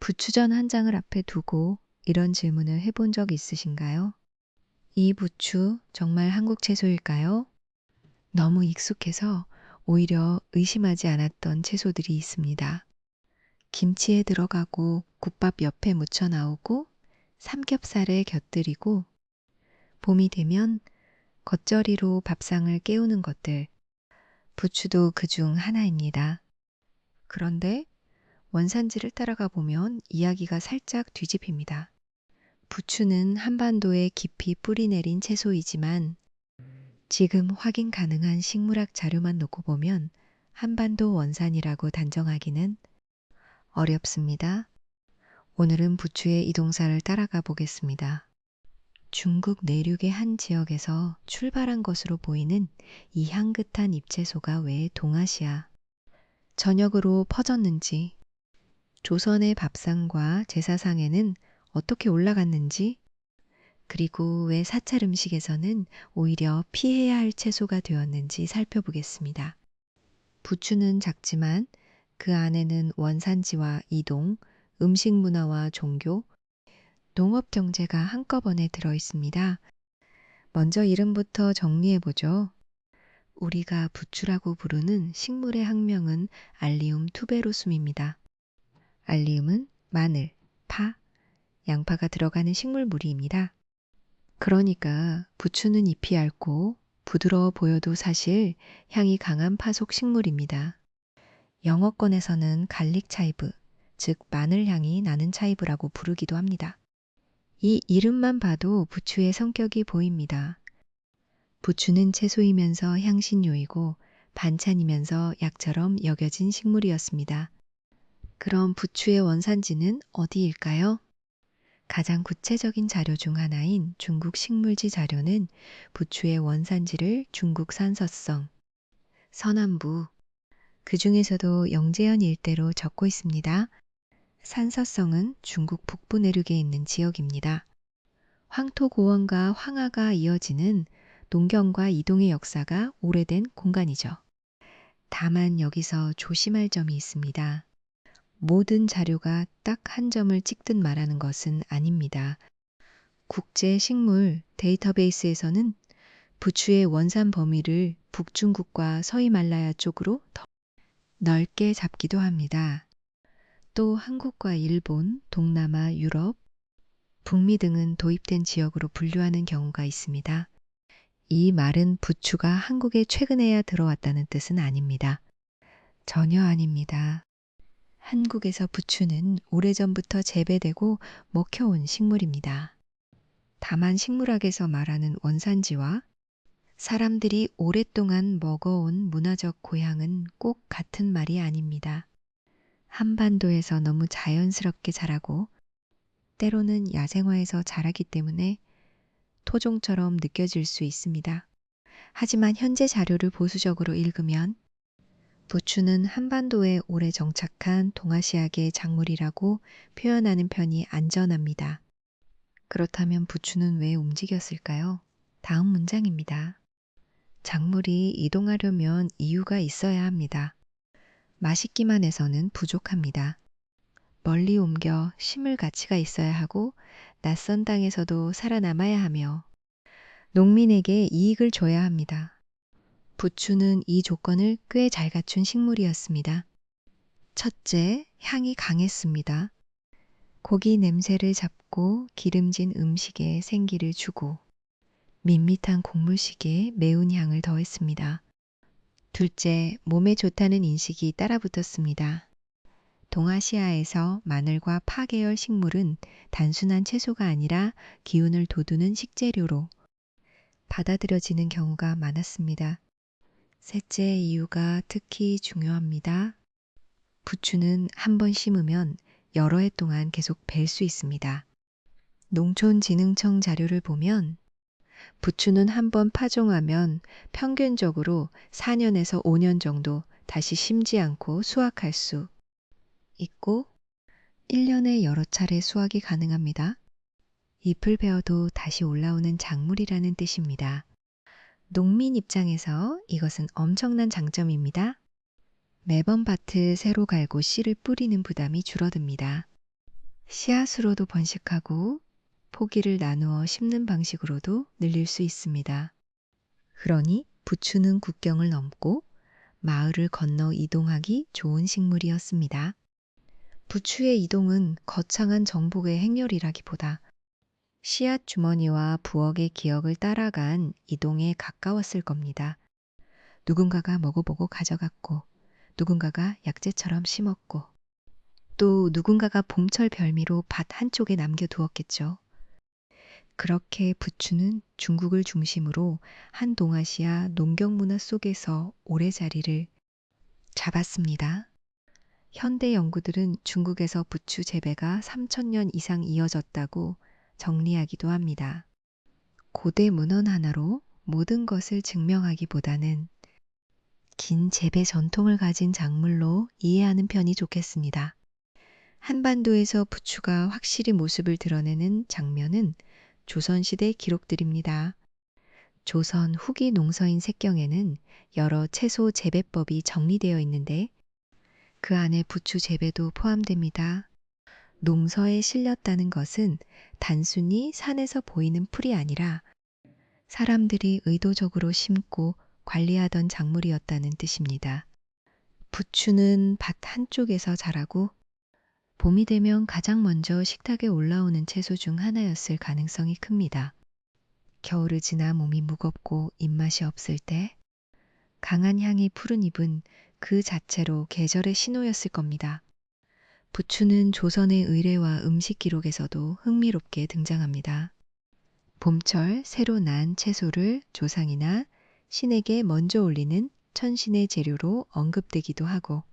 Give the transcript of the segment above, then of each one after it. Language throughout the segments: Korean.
부추전 한 장을 앞에 두고 이런 질문을 해본 적 있으신가요? 이 부추 정말 한국 채소일까요? 너무 익숙해서 오히려 의심하지 않았던 채소들이 있습니다. 김치에 들어가고 국밥 옆에 묻혀 나오고 삼겹살에 곁들이고 봄이 되면 겉절이로 밥상을 깨우는 것들, 부추도 그중 하나입니다. 그런데 원산지를 따라가 보면 이야기가 살짝 뒤집힙니다. 부추는 한반도에 깊이 뿌리 내린 채소이지만 지금 확인 가능한 식물학 자료만 놓고 보면 한반도 원산이라고 단정하기는 어렵습니다. 오늘은 부추의 이동사를 따라가 보겠습니다. 중국 내륙의 한 지역에서 출발한 것으로 보이는 이 향긋한 잎채소가 왜 동아시아 전역으로 퍼졌는지, 조선의 밥상과 제사상에는 어떻게 올라갔는지, 그리고 왜 사찰 음식에서는 오히려 피해야 할 채소가 되었는지 살펴보겠습니다. 부추는 작지만 그 안에는 원산지와 이동, 음식 문화와 종교, 농업 경제가 한꺼번에 들어 있습니다. 먼저 이름부터 정리해보죠. 우리가 부추라고 부르는 식물의 학명은 알리움 투베로숨입니다. 알리움은 마늘, 파, 양파가 들어가는 식물무리입니다. 그러니까 부추는 잎이 얇고 부드러워 보여도 사실 향이 강한 파속 식물입니다. 영어권에서는 갈릭 차이브, 즉 마늘 향이 나는 차이브라고 부르기도 합니다. 이 이름만 봐도 부추의 성격이 보입니다. 부추는 채소이면서 향신료이고 반찬이면서 약처럼 여겨진 식물이었습니다. 그럼 부추의 원산지는 어디일까요? 가장 구체적인 자료 중 하나인 중국 식물지 자료는 부추의 원산지를 중국 산서성, 서남부, 그 중에서도 영제현 일대로 적고 있습니다. 산서성은 중국 북부 내륙에 있는 지역입니다. 황토고원과 황하가 이어지는 농경과 이동의 역사가 오래된 공간이죠. 다만 여기서 조심할 점이 있습니다. 모든 자료가 딱 한 점을 찍듯 말하는 것은 아닙니다. 국제식물 데이터베이스에서는 부추의 원산 범위를 북중국과 서히말라야 쪽으로 더 넓게 잡기도 합니다. 또 한국과 일본, 동남아, 유럽, 북미 등은 도입된 지역으로 분류하는 경우가 있습니다. 이 말은 부추가 한국에 최근에야 들어왔다는 뜻은 아닙니다. 전혀 아닙니다. 한국에서 부추는 오래전부터 재배되고 먹혀온 식물입니다. 다만 식물학에서 말하는 원산지와 사람들이 오랫동안 먹어온 문화적 고향은 꼭 같은 말이 아닙니다. 한반도에서 너무 자연스럽게 자라고 때로는 야생화에서 자라기 때문에 토종처럼 느껴질 수 있습니다. 하지만 현재 자료를 보수적으로 읽으면 부추는 한반도에 오래 정착한 동아시아계 작물이라고 표현하는 편이 안전합니다. 그렇다면 부추는 왜 움직였을까요? 다음 문장입니다. 작물이 이동하려면 이유가 있어야 합니다. 맛있기만 해서는 부족합니다. 멀리 옮겨 심을 가치가 있어야 하고 낯선 땅에서도 살아남아야 하며 농민에게 이익을 줘야 합니다. 부추는 이 조건을 꽤 잘 갖춘 식물이었습니다. 첫째, 향이 강했습니다. 고기 냄새를 잡고 기름진 음식에 생기를 주고 밋밋한 국물식에 매운 향을 더했습니다. 둘째, 몸에 좋다는 인식이 따라붙었습니다. 동아시아에서 마늘과 파 계열 식물은 단순한 채소가 아니라 기운을 돋우는 식재료로 받아들여지는 경우가 많았습니다. 셋째 이유가 특히 중요합니다. 부추는 한 번 심으면 여러 해 동안 계속 벨 수 있습니다. 농촌진흥청 자료를 보면 부추는 한 번 파종하면 평균적으로 4년에서 5년 정도 다시 심지 않고 수확할 수 있고 1년에 여러 차례 수확이 가능합니다. 잎을 베어도 다시 올라오는 작물이라는 뜻입니다. 농민 입장에서 이것은 엄청난 장점입니다. 매번 밭을 새로 갈고 씨를 뿌리는 부담이 줄어듭니다. 씨앗으로도 번식하고 포기를 나누어 심는 방식으로도 늘릴 수 있습니다. 그러니 부추는 국경을 넘고 마을을 건너 이동하기 좋은 식물이었습니다. 부추의 이동은 거창한 정복의 행렬이라기보다 씨앗 주머니와 부엌의 기억을 따라간 이동에 가까웠을 겁니다. 누군가가 먹어보고 가져갔고, 누군가가 약재처럼 심었고, 또 누군가가 봄철 별미로 밭 한쪽에 남겨두었겠죠. 그렇게 부추는 중국을 중심으로 한 동아시아 농경 문화 속에서 오래 자리를 잡았습니다. 현대 연구들은 중국에서 부추 재배가 3,000년 이상 이어졌다고 정리하기도 합니다. 고대 문헌 하나로 모든 것을 증명하기보다는 긴 재배 전통을 가진 작물로 이해하는 편이 좋겠습니다. 한반도에서 부추가 확실히 모습을 드러내는 장면은 조선시대 기록들입니다. 조선 후기 농서인 색경에는 여러 채소 재배법이 정리되어 있는데 그 안에 부추 재배도 포함됩니다. 농서에 실렸다는 것은 단순히 산에서 보이는 풀이 아니라 사람들이 의도적으로 심고 관리하던 작물이었다는 뜻입니다. 부추는 밭 한쪽에서 자라고 봄이 되면 가장 먼저 식탁에 올라오는 채소 중 하나였을 가능성이 큽니다. 겨울을 지나 몸이 무겁고 입맛이 없을 때 강한 향이 푸른 잎은 그 자체로 계절의 신호였을 겁니다. 부추는 조선의 의례와 음식 기록에서도 흥미롭게 등장합니다. 봄철 새로 난 채소를 조상이나 신에게 먼저 올리는 천신의 재료로 언급되기도 하고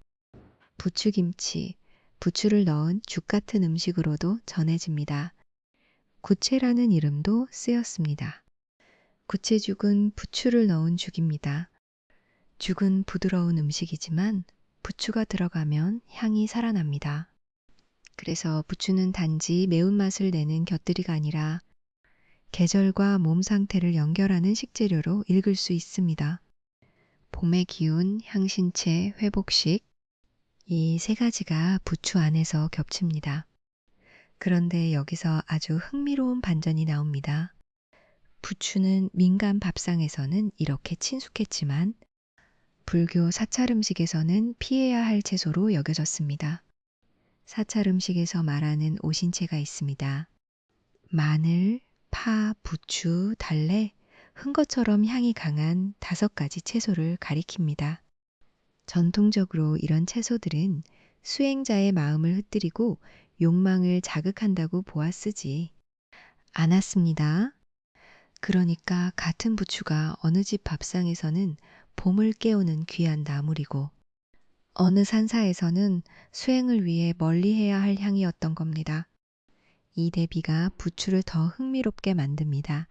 부추김치, 부추를 넣은 죽 같은 음식으로도 전해집니다. 구채라는 이름도 쓰였습니다. 구채죽은 부추를 넣은 죽입니다. 죽은 부드러운 음식이지만 부추가 들어가면 향이 살아납니다. 그래서 부추는 단지 매운맛을 내는 곁들이가 아니라 계절과 몸 상태를 연결하는 식재료로 읽을 수 있습니다. 봄의 기운, 향신채, 회복식 이 세 가지가 부추 안에서 겹칩니다. 그런데 여기서 아주 흥미로운 반전이 나옵니다. 부추는 민간 밥상에서는 이렇게 친숙했지만 불교 사찰 음식에서는 피해야 할 채소로 여겨졌습니다. 사찰 음식에서 말하는 오신채가 있습니다. 마늘, 파, 부추, 달래, 흥것처럼 향이 강한 5가지 채소를 가리킵니다. 전통적으로 이런 채소들은 수행자의 마음을 흩뜨리고 욕망을 자극한다고 보아쓰지 않았습니다. 그러니까 같은 부추가 어느 집 밥상에서는 봄을 깨우는 귀한 나물이고 어느 산사에서는 수행을 위해 멀리해야 할 향이었던 겁니다. 이 대비가 부추를 더 흥미롭게 만듭니다.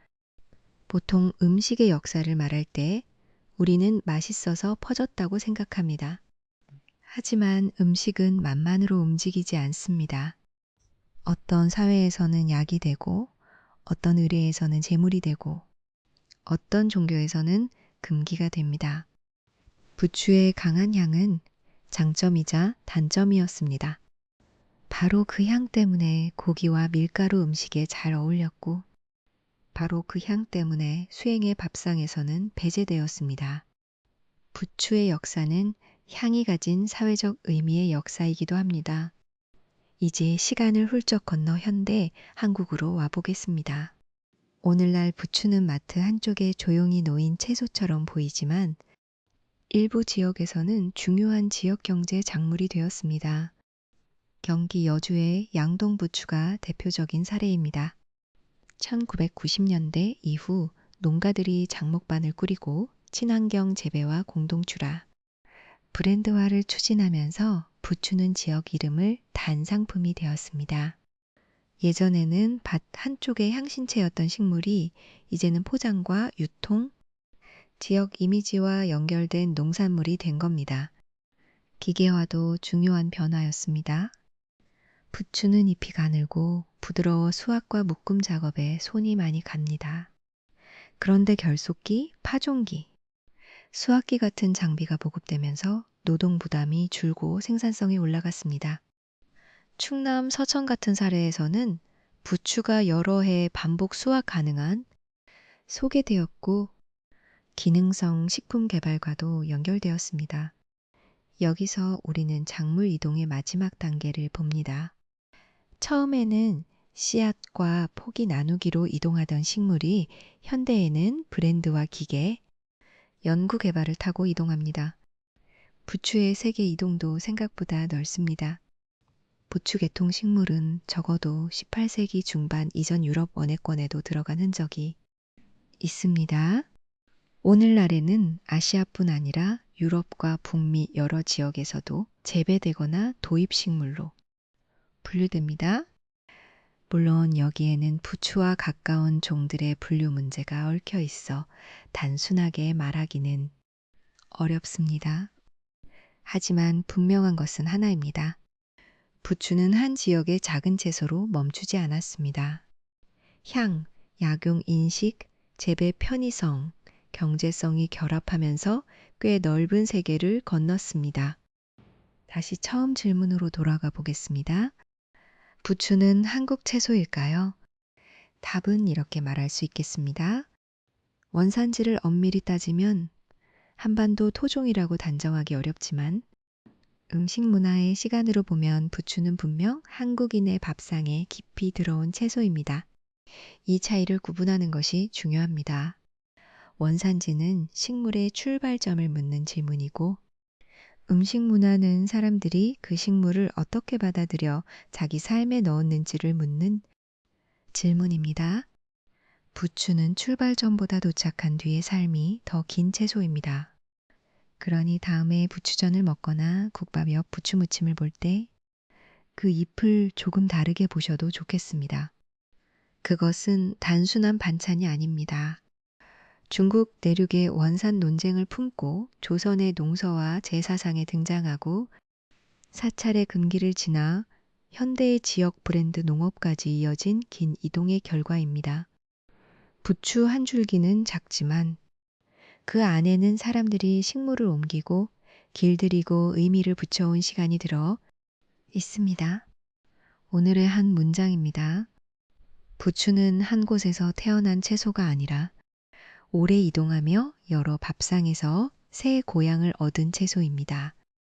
보통 음식의 역사를 말할 때 우리는 맛있어서 퍼졌다고 생각합니다. 하지만 음식은 맛만으로 움직이지 않습니다. 어떤 사회에서는 약이 되고 어떤 의례에서는 제물이 되고 어떤 종교에서는 금기가 됩니다. 부추의 강한 향은 장점이자 단점이었습니다. 바로 그 향 때문에 고기와 밀가루 음식에 잘 어울렸고 바로 그 향 때문에 수행의 밥상에서는 배제되었습니다. 부추의 역사는 향이 가진 사회적 의미의 역사이기도 합니다. 이제 시간을 훌쩍 건너 현대 한국으로 와보겠습니다. 오늘날 부추는 마트 한쪽에 조용히 놓인 채소처럼 보이지만 일부 지역에서는 중요한 지역 경제 작물이 되었습니다. 경기 여주의 양동부추가 대표적인 사례입니다. 1990년대 이후 농가들이 장목반을 꾸리고 친환경 재배와 공동출하, 브랜드화를 추진하면서 부추는 지역 이름을 단 상품이 되었습니다. 예전에는 밭 한쪽의 향신채였던 식물이 이제는 포장과 유통, 지역 이미지와 연결된 농산물이 된 겁니다. 기계화도 중요한 변화였습니다. 부추는 잎이 가늘고 부드러워 수확과 묶음 작업에 손이 많이 갑니다. 그런데 결속기, 파종기, 수확기 같은 장비가 보급되면서 노동 부담이 줄고 생산성이 올라갔습니다. 충남 서천 같은 사례에서는 부추가 여러 해 반복 수확 가능한 소개되었고 기능성 식품 개발과도 연결되었습니다. 여기서 우리는 작물 이동의 마지막 단계를 봅니다. 처음에는 씨앗과 포기 나누기로 이동하던 식물이 현대에는 브랜드와 기계, 연구 개발을 타고 이동합니다. 부추의 세계 이동도 생각보다 넓습니다. 부추 계통 식물은 적어도 18세기 중반 이전 유럽 원예권에도 들어간 흔적이 있습니다. 오늘날에는 아시아뿐 아니라 유럽과 북미 여러 지역에서도 재배되거나 도입 식물로 분류됩니다. 물론 여기에는 부추와 가까운 종들의 분류 문제가 얽혀 있어 단순하게 말하기는 어렵습니다. 하지만 분명한 것은 하나입니다. 부추는 한 지역의 작은 채소로 멈추지 않았습니다. 향, 약용 인식, 재배 편의성, 경제성이 결합하면서 꽤 넓은 세계를 건넜습니다. 다시 처음 질문으로 돌아가 보겠습니다. 부추는 한국 채소일까요? 답은 이렇게 말할 수 있겠습니다. 원산지를 엄밀히 따지면 한반도 토종이라고 단정하기 어렵지만 음식 문화의 시간으로 보면 부추는 분명 한국인의 밥상에 깊이 들어온 채소입니다. 이 차이를 구분하는 것이 중요합니다. 원산지는 식물의 출발점을 묻는 질문이고 음식 문화는 사람들이 그 식물을 어떻게 받아들여 자기 삶에 넣었는지를 묻는 질문입니다. 부추는 출발점보다 도착한 뒤의 삶이 더 긴 채소입니다. 그러니 다음에 부추전을 먹거나 국밥 옆 부추 무침을 볼 때 그 잎을 조금 다르게 보셔도 좋겠습니다. 그것은 단순한 반찬이 아닙니다. 중국 내륙의 원산 논쟁을 품고 조선의 농서와 제사상에 등장하고 사찰의 금기를 지나 현대의 지역 브랜드 농업까지 이어진 긴 이동의 결과입니다. 부추 한 줄기는 작지만 그 안에는 사람들이 식물을 옮기고 길들이고 의미를 붙여온 시간이 들어 있습니다. 오늘의 한 문장입니다. 부추는 한 곳에서 태어난 채소가 아니라 오래 이동하며 여러 밥상에서 새 고향을 얻은 채소입니다.